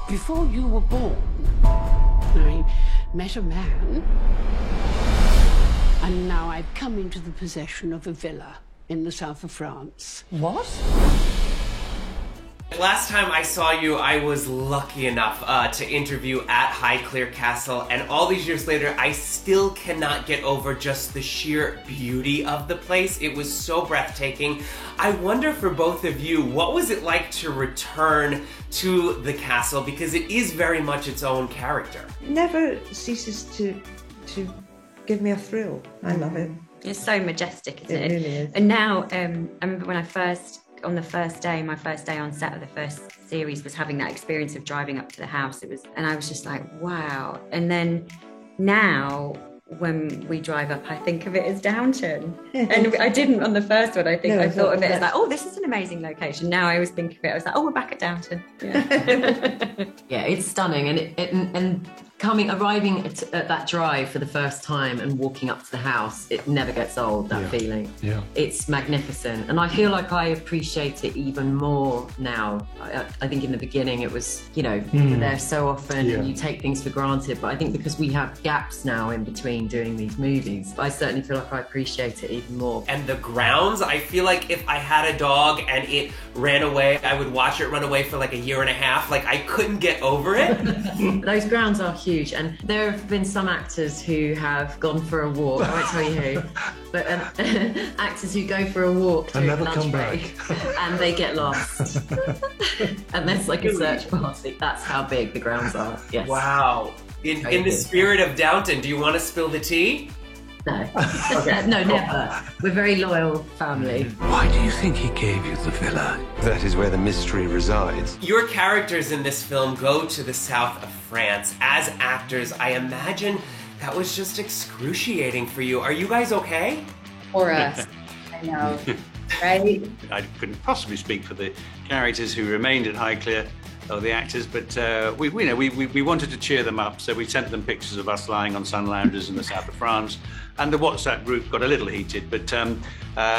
Before you were born, I met a man, and now I've come into the possession of a villa in the south of France. What? Last time I saw you, I was lucky enough to interview at Highclere Castle, and all these years later, I still cannot get over just the sheer beauty of the place. It was so breathtaking. I wonder for both of you, what was it like to return to the castle? Because it is very much its own character. It never ceases to give me a thrill. I love it. It's so majestic, isn't it? It really is. And now, I remember when on the first day, my first day on set of the first series was having that experience of driving up to the house. And I was just like, wow. And then now, when we drive up, I think of it as Downton. And I didn't on the first one. I thought of it as like, oh, this is an amazing location. Now I always think of it, I was like, oh, we're back at Downton. Yeah, Yeah, it's stunning. And arriving at that drive for the first time and walking up to the house, it never gets old, that feeling. Yeah. It's magnificent. And I feel like I appreciate it even more now. I think in the beginning it was, you know, you're there so often and you take things for granted. But I think because we have gaps now in between doing these movies, I certainly feel like I appreciate it even more. And the grounds, I feel like if I had a dog and it ran away, I would watch it run away for like a year and a half. Like, I couldn't get over it. Those grounds are huge, and there have been some actors who have gone for a walk. I won't tell you who, but actors who go for a walk And during never lunch come break, back. and they get lost. And there's like a search party. That's how big the grounds are. Yes. Wow. In the spirit of Downton, do you want to spill the tea? No. No, never. We're a very loyal family. Why do you think he gave you the villa? That is where the mystery resides. Your characters in this film go to the south of France. As actors, I imagine that was just excruciating for you. Are you guys okay? For us. I know, right? I couldn't possibly speak for the characters who remained at Highclere, or the actors, but we wanted to cheer them up, so we sent them pictures of us lying on sun loungers in the south of France, and the WhatsApp group got a little heated, but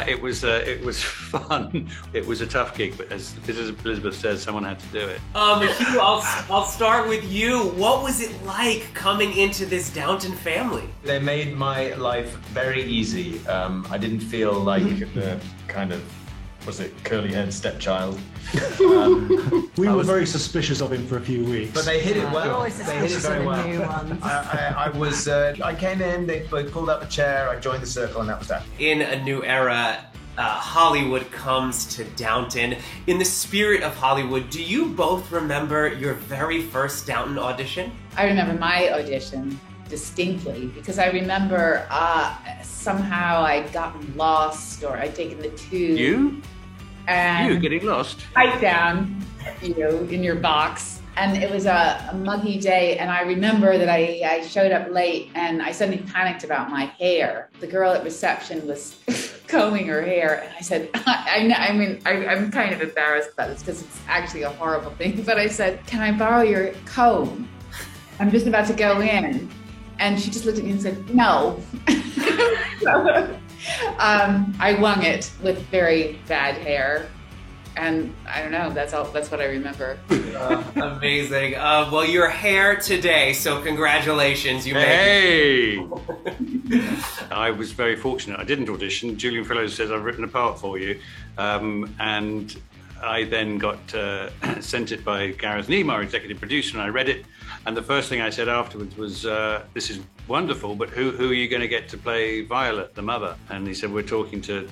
it was fun. It was a tough gig, but as Elizabeth says, someone had to do it. Hugh, I'll start with you. What was it like coming into this Downton family? They made my life very easy. I didn't feel like the kind of, was it curly-haired stepchild? We were very suspicious of him for a few weeks. But they hit it well. They hit it very well. I came in, they pulled up a chair, I joined the circle, and that was that. In a new era, Hollywood comes to Downton. In the spirit of Hollywood, do you both remember your very first Downton audition? I remember my audition distinctly because I remember somehow I'd gotten lost or I'd taken the tube. You? And You getting lost? Right down, you know, in your box. And it was a muggy day, and I remember that I showed up late, and I suddenly panicked about my hair. The girl at reception was combing her hair, and I said, I'm kind of embarrassed about this because it's actually a horrible thing, but I said, can I borrow your comb? I'm just about to go in. And she just looked at me and said, no. I wung it with very bad hair. And I don't know, that's what I remember. Amazing. Well, your hair today, so congratulations. You Hey! I was very fortunate. I didn't audition. Julian Fellowes says, I've written a part for you. And I then got sent it by Gareth Neame, our executive producer, and I read it. And the first thing I said afterwards was, this is wonderful, but who are you going to get to play Violet, the mother? And he said, we're talking to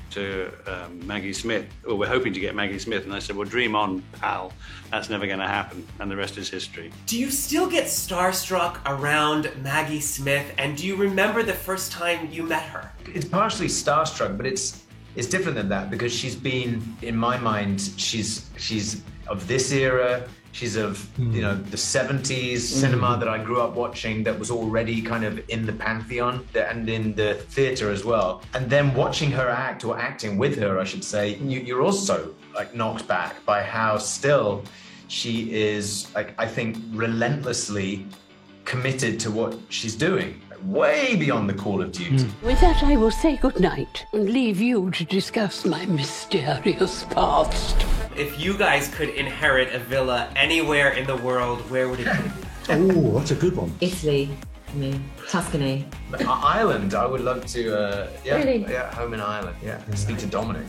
Maggie Smith, or we're hoping to get Maggie Smith. And I said, well, dream on, pal. That's never going to happen. And the rest is history. Do you still get starstruck around Maggie Smith? And do you remember the first time you met her? It's partially starstruck, but it's different than that because she's been, in my mind, she's of this era. She's of, you know, the 70s cinema that I grew up watching that was already kind of in the pantheon and in the theatre as well. And then watching her act, or acting with her, I should say, you're also like knocked back by how still she is, like, I think, relentlessly committed to what she's doing. Way beyond the call of duty. With that, I will say goodnight and leave you to discuss my mysterious past. If you guys could inherit a villa anywhere in the world, where would it be? Oh, that's a good one. Italy, for me. Tuscany. Ireland, I would love to, Really? yeah, home in Ireland, yeah. Speak to Dominic.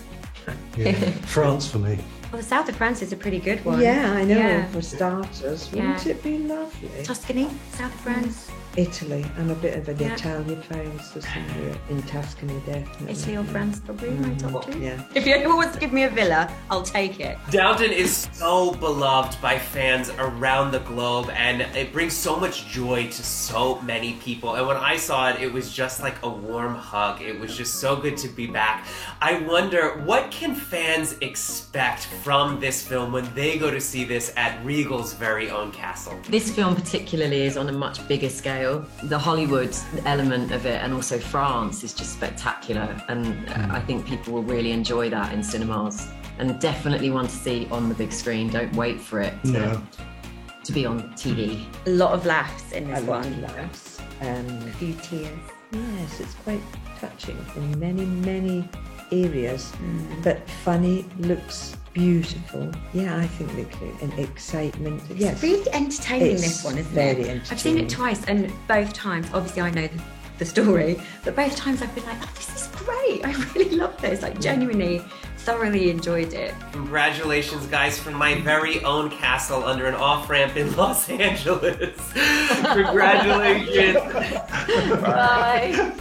Yeah. France for me. Well, the south of France is a pretty good one. Yeah, I know, Yeah. for starters. Yeah. Wouldn't it be lovely? Tuscany, south of France. Italy. I'm a bit of an Yeah. Italian, so somewhere in Tuscany, definitely. Italy or France, probably my top two. Yeah. If anyone wants to give me a villa, I'll take it. Downton is so beloved by fans around the globe, and it brings so much joy to so many people. And when I saw it, it was just like a warm hug. It was just so good to be back. I wonder, what can fans expect from this film when they go to see this at Regal's very own castle? This film particularly is on a much bigger scale. The Hollywood element of it and also France is just spectacular, and I think people will really enjoy that in cinemas, and definitely one to see on the big screen. Don't wait for it to be on TV. A lot of laughs in this A lot one. of laughs. A few tears. Yes, it's quite touching in many, many areas, but funny, looks beautiful. Yeah, I think they could. And excitement. Yes. It's really entertaining, It's this one, isn't very it? entertaining. I've seen it twice, and both times, obviously I know the story, but both times I've been like, oh, this is great. I really love this. Like, genuinely, thoroughly enjoyed it. Congratulations, guys, from my very own castle under an off-ramp in Los Angeles. Congratulations. Bye.